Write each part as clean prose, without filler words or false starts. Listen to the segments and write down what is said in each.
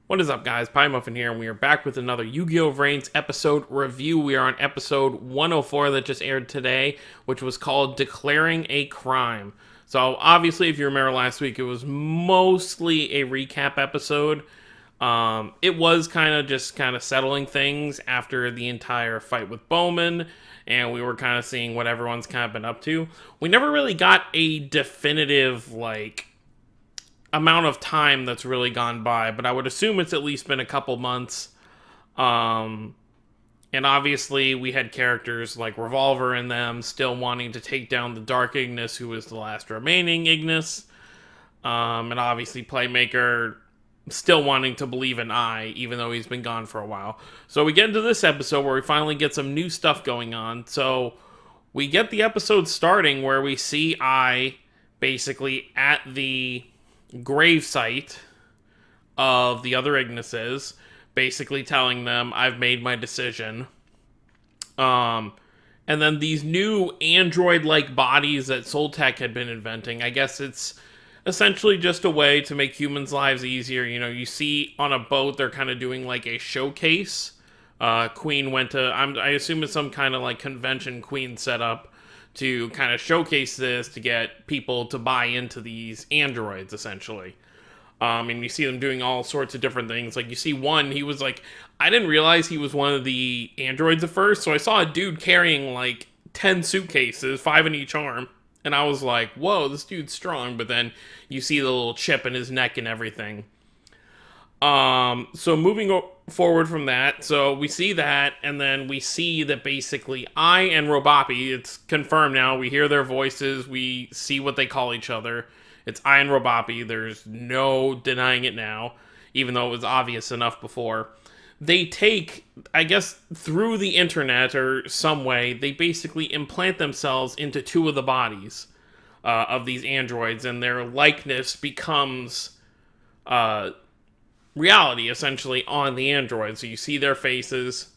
What is up, guys? Pie Muffin here, and we are back with another Yu-Gi-Oh! VRAINS episode review. We are on episode 104 that just aired today, which was called Declaring a Crime. So, obviously, if you remember last week, it was mostly a recap episode. It was kind of settling things after the entire fight with Bowman, and we were kind of seeing what everyone's kind of been up to. We never really got a definitive, amount of time that's really gone by, but I would assume it's at least been a couple months. And obviously we had characters like Revolver in them still wanting to take down the Dark Ignis, who was the last remaining Ignis. And obviously Playmaker still wanting to believe in I, even though he's been gone for a while. So we get into this episode where we finally get some new stuff going on. So we get the episode starting where we see I basically at the gravesite of the other Ignises, basically telling them, I've made my decision. And then these new android-like bodies that Soltech had been inventing, I guess it's essentially just a way to make humans' lives easier. You know, you see on a boat, they're kind of doing like a showcase. Queen went to, I assume it's some kind of like convention Queen set up to kind of showcase this to get people to buy into these androids, essentially. And you see them doing all sorts of different things. Like, you see one, he was like, I didn't realize he was one of the androids at first, so I saw a dude carrying, 10 suitcases, 5 in each arm, and I was like, whoa, this dude's strong, but then you see the little chip in his neck and everything. So moving forward from that, so we see that, and then we see that basically I and Robopi, it's confirmed now, we hear their voices, we see what they call each other. It's I and Robopi, there's no denying it now, even though it was obvious enough before. They take, I guess, through the internet or some way, they basically implant themselves into two of the bodies of these androids, and their likeness becomes reality, essentially, on the android. So you see their faces,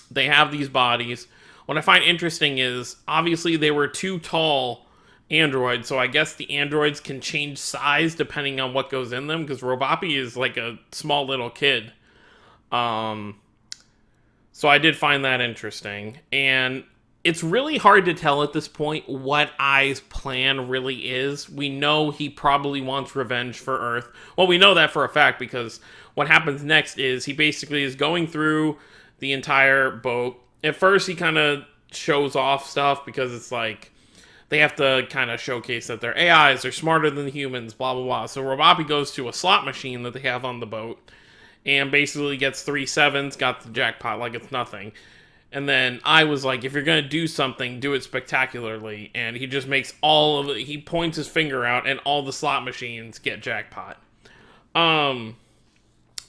they have these bodies. What I find interesting is, obviously they were too tall androids, so I guess the androids can change size depending on what goes in them, because Robopi is like a small little kid. So I did find that interesting, and it's really hard to tell at this point what I's plan really is. We know he probably wants revenge for Earth. Well, we know that for a fact, because what happens next is he basically is going through the entire boat. At first, he kind of shows off stuff, because it's like, they have to kind of showcase that their AIs are smarter than the humans, blah, blah, blah. So Robopi goes to a slot machine that they have on the boat, and basically gets 3 sevens, got the jackpot like it's nothing. And then I was like, if you're going to do something, do it spectacularly. And he just makes all of it, he points his finger out, and all the slot machines get jackpot. But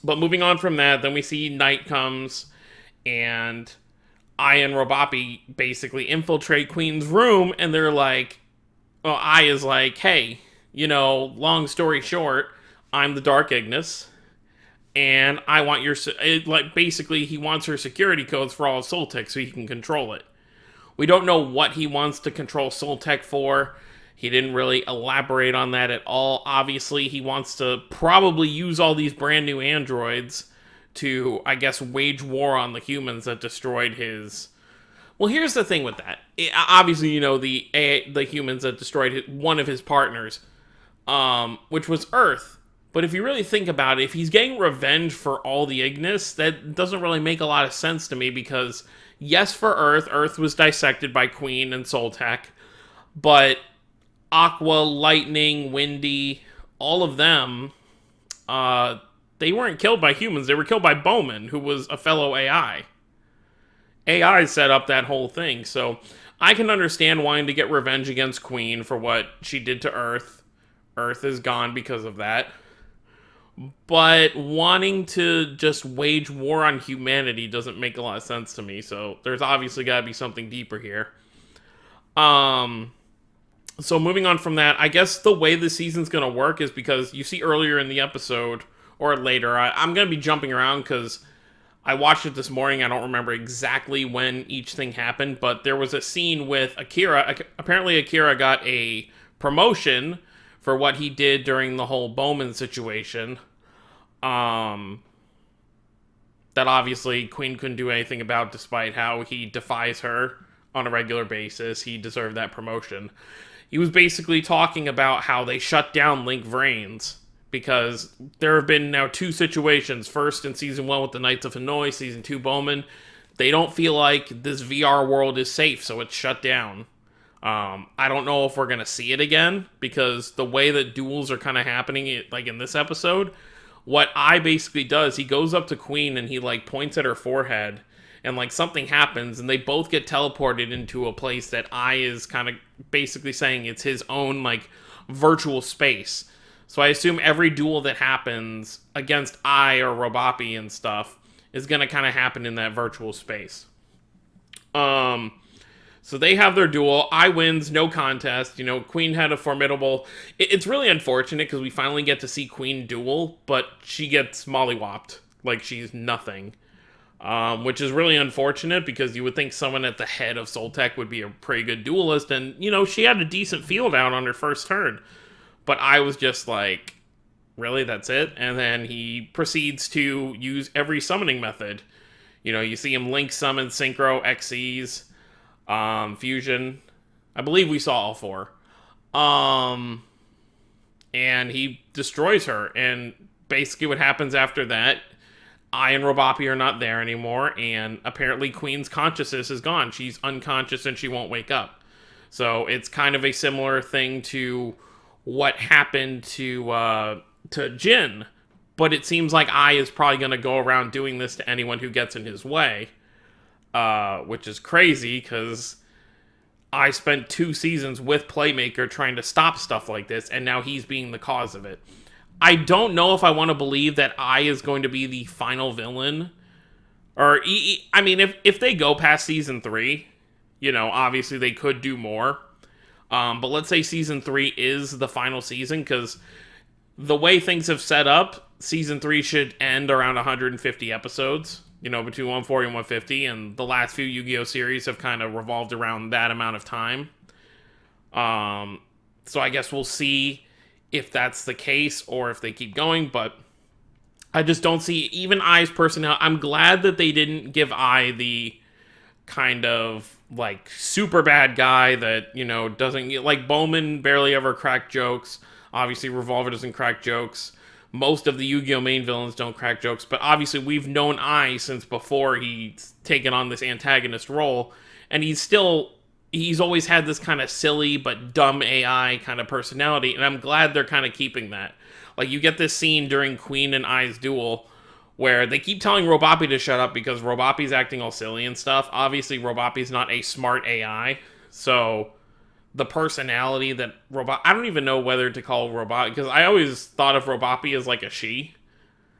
moving on from that, then we see night comes, and I and Robopi basically infiltrate Queen's room, and they're like, well, I is like, hey, long story short, I'm the Dark Ignis, and I want your, basically he wants her security codes for all of Soltech so he can control it. We don't know what he wants to control Soltech for. He didn't really elaborate on that at all. Obviously, he wants to probably use all these brand new androids to, I guess, wage war on the humans that destroyed his... Well, here's the thing with that. Obviously, the humans that destroyed one of his partners, which was Earth. But if you really think about it, if he's getting revenge for all the Ignis, that doesn't really make a lot of sense to me, because, yes, for Earth was dissected by Queen and Soltech, but Aqua, Lightning, Windy, all of them, they weren't killed by humans, they were killed by Bowman, who was a fellow AI. AI set up that whole thing, so I can understand wanting to get revenge against Queen for what she did to Earth. Earth is gone because of that. But wanting to just wage war on humanity doesn't make a lot of sense to me, so there's obviously got to be something deeper here. So moving on from that, I guess the way the season's going to work is because you see earlier in the episode, or later, I'm going to be jumping around because I watched it this morning. I don't remember exactly when each thing happened, but there was a scene with Akira. Apparently Akira got a promotion for what he did during the whole Bowman situation. Um, that obviously Queen couldn't do anything about, despite how he defies her on a regular basis. He deserved that promotion. He was basically talking about how they shut down Link VRAINS because there have been now two situations. First, in Season 1 with the Knights of Hanoi, Season 2 Bowman. They don't feel like this VR world is safe, so it's shut down. I don't know if we're going to see it again, because the way that duels are kind of happening, like in this episode, what I basically does, he goes up to Queen and he like points at her forehead, and like something happens, and they both get teleported into a place that I is kind of basically saying it's his own like virtual space. So I assume every duel that happens against I or Robopi and stuff is going to kind of happen in that virtual space. So they have their duel. I wins, no contest. You know, Queen had a formidable... It's really unfortunate because we finally get to see Queen duel, but she gets mollywopped like she's nothing. Which is really unfortunate because you would think someone at the head of Soltech would be a pretty good duelist, and, you know, she had a decent field out on her first turn. But I was just like, really, that's it? And then he proceeds to use every summoning method. You know, you see him Link summon, Synchro, Xyz, Fusion. I believe we saw all four. And he destroys her. And basically what happens after that, I and Robopi are not there anymore, and apparently Queen's consciousness is gone. She's unconscious and she won't wake up. So it's kind of a similar thing to what happened to Jin. But it seems like I is probably going to go around doing this to anyone who gets in his way. Which is crazy, because I spent 2 seasons with Playmaker trying to stop stuff like this, and now he's being the cause of it. I don't know if I want to believe that I is going to be the final villain. Or, I mean, if they go past Season 3, you know, obviously they could do more. But let's say Season 3 is the final season, because the way things have set up, Season 3 should end around 150 episodes. You know, between 140 and 150, and the last few Yu-Gi-Oh! Series have kind of revolved around that amount of time. So I guess we'll see if that's the case, or if they keep going, but I just don't see, even I's personality. I'm glad that they didn't give I the kind of, like, super bad guy that, you know, doesn't get, like, Bowman barely ever cracked jokes. Obviously, Revolver doesn't crack jokes. Most of the Yu-Gi-Oh! Main villains don't crack jokes, but obviously we've known I since before he's taken on this antagonist role, and he's always had this kind of silly but dumb AI kind of personality, and I'm glad they're kind of keeping that. Like, you get this scene during Queen and I's duel where they keep telling Robopi to shut up because Robopi's acting all silly and stuff. Obviously, Robopi's not a smart AI, so the personality that I don't even know whether to call Robopi, because I always thought of Robopi as like a she,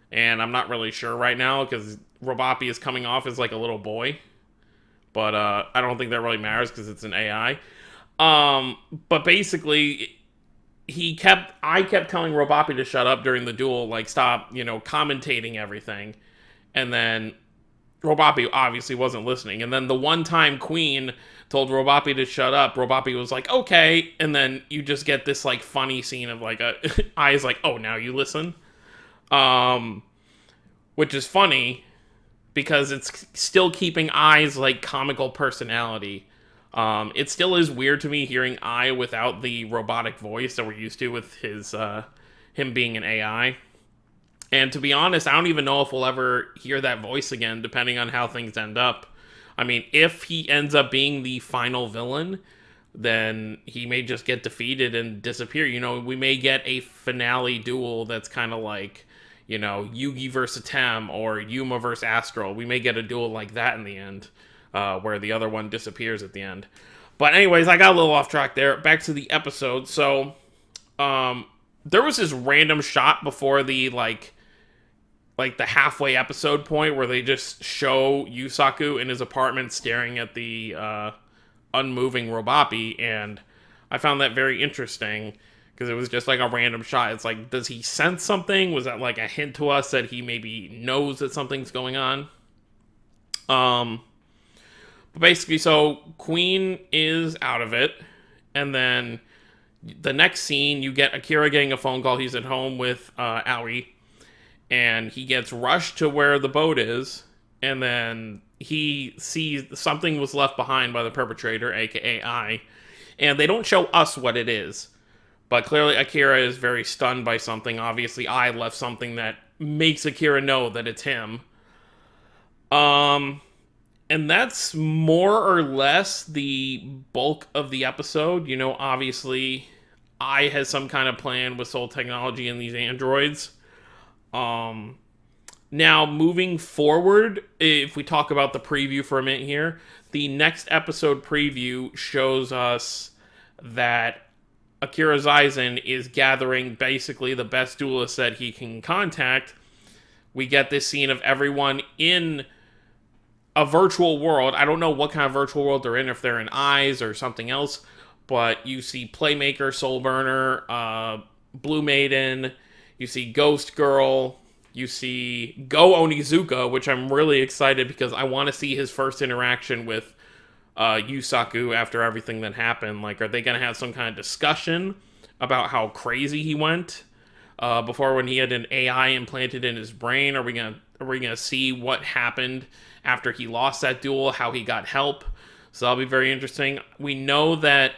and I'm not really sure right now because Robopi is coming off as like a little boy, but I don't think that really matters because it's an AI. But basically, I kept telling Robopi to shut up during the duel, like stop, you know, commentating everything, and then Robopi obviously wasn't listening. And then the one time Queen told Robopi to shut up, Robopi was like, okay. And then you just get this, like, funny scene of, like, I is like, oh, now you listen? Which is funny, because it's still keeping I's, like, comical personality. It still is weird to me hearing I without the robotic voice that we're used to with his, him being an AI. And to be honest, I don't even know if we'll ever hear that voice again, depending on how things end up. I mean, if he ends up being the final villain, then he may just get defeated and disappear. You know, we may get a finale duel that's kind of like, you know, Yugi versus Tem or Yuma versus Astral. We may get a duel like that in the end, where the other one disappears at the end. But anyways, I got a little off track there. Back to the episode. So, there was this random shot before the, like the halfway episode point where they just show Yusaku in his apartment staring at the unmoving Robopi, and I found that very interesting because it was just like a random shot. It's like, does he sense something? Was that like a hint to us that he maybe knows that something's going on? But basically, so Queen is out of it, and then the next scene, you get Akira getting a phone call. He's at home with Aoi. and he gets rushed to where the boat is, and then he sees something was left behind by the perpetrator, aka I, and they don't show us what it is. But clearly Akira is very stunned by something. Obviously, I left something that makes Akira know that it's him. And that's more or less the bulk of the episode. You know, obviously, I has some kind of plan with Soul Technology and these androids. Now, moving forward, if we talk about the preview for a minute here, the next episode preview shows us that Akira Zaizen is gathering basically the best duelists that he can contact. We get this scene of everyone in a virtual world. I don't know what kind of virtual world they're in, if they're in Eyes or something else, but you see Playmaker, Soulburner, Blue Maiden, you see Ghost Girl, you see Go Onizuka, which I'm really excited because I want to see his first interaction with Yusaku after everything that happened. Like, are they going to have some kind of discussion about how crazy he went before, when he had an AI implanted in his brain? Are we gonna see what happened after he lost that duel, how he got help? So that'll be very interesting. We know that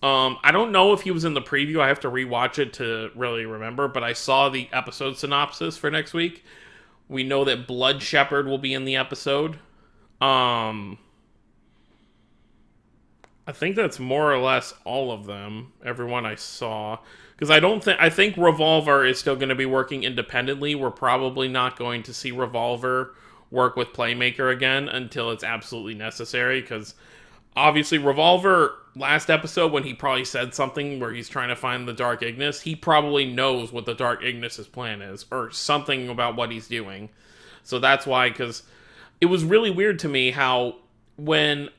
I don't know if he was in the preview. I have to rewatch it to really remember, but I saw the episode synopsis for next week. We know that Blood Shepherd will be in the episode. I think that's more or less all of them, everyone I saw. Because I think Revolver is still going to be working independently. We're probably not going to see Revolver work with Playmaker again until it's absolutely necessary. Because obviously Revolver, last episode when he probably said something where he's trying to find the Dark Ignis, he probably knows what the Dark Ignis' plan is, or something about what he's doing. So that's why, because it was really weird to me how when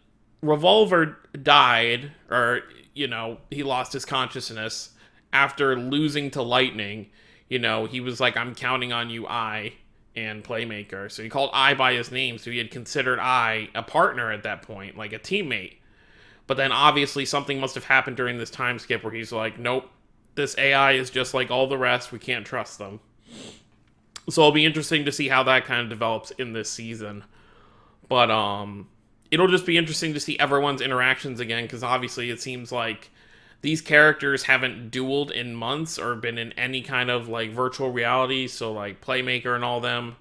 Revolver died, or, you know, he lost his consciousness after losing to Lightning, you know, he was like, I'm counting on you, I, and Playmaker. So he called I by his name, so he had considered I a partner at that point, like a teammate. But then obviously something must have happened during this time skip where he's like, nope, this AI is just like all the rest, we can't trust them. So it'll be interesting to see how that kind of develops in this season. But it'll just be interesting to see everyone's interactions again, because obviously it seems like these characters haven't dueled in months or been in any kind of like virtual reality, so like Playmaker and all them.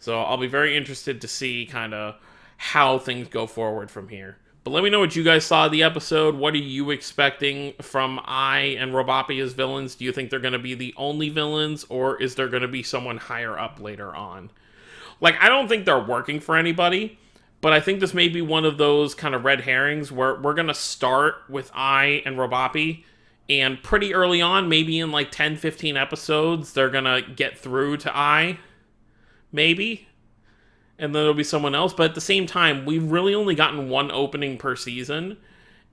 So I'll be very interested to see kind of how things go forward from here. But let me know what you guys saw of the episode. What are you expecting from I and Robopi as villains? Do you think they're going to be the only villains, or is there going to be someone higher up later on? Like, I don't think they're working for anybody, but I think this may be one of those kind of red herrings where we're going to start with I and Robopi, and pretty early on, maybe in like 10, 15 episodes, they're going to get through to I, maybe, and then there'll be someone else. But at the same time, we've really only gotten one opening per season,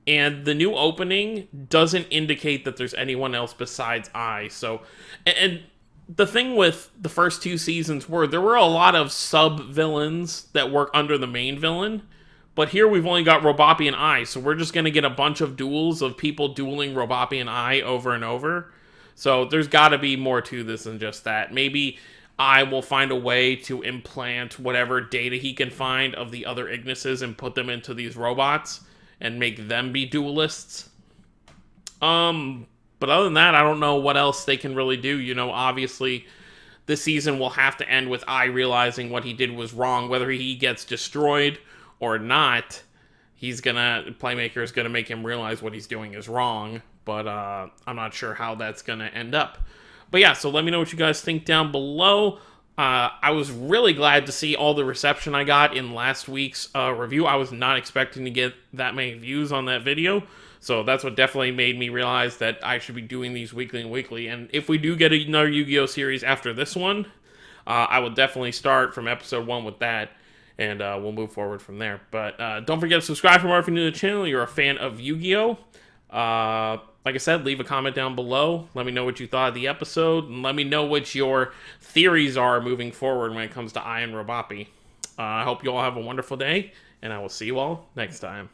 and the new opening doesn't indicate that there's anyone else besides I. So, and the thing with the first two seasons were there were a lot of sub-villains that work under the main villain, but here we've only got Robopi and I, so we're just going to get a bunch of duels of people dueling Robopi and I over and over. So there's got to be more to this than just that. Maybe I will find a way to implant whatever data he can find of the other Ignises and put them into these robots and make them be duelists. But other than that, I don't know what else they can really do. You know, obviously, this season will have to end with I realizing what he did was wrong. Whether he gets destroyed or not, Playmaker is gonna make him realize what he's doing is wrong. But I'm not sure how that's gonna end up. But yeah, so let me know what you guys think down below. I was really glad to see all the reception I got in last week's review. I was not expecting to get that many views on that video. So that's what definitely made me realize that I should be doing these weekly and weekly. And if we do get another Yu-Gi-Oh! Series after this one, I will definitely start from episode 1 with that. And we'll move forward from there. But don't forget to subscribe for more if you're new to the channel. You're a fan of Yu-Gi-Oh! Like I said, leave a comment down below. Let me know what you thought of the episode. And let me know what your theories are moving forward when it comes to I and Robopi. I hope you all have a wonderful day. And I will see you all next time.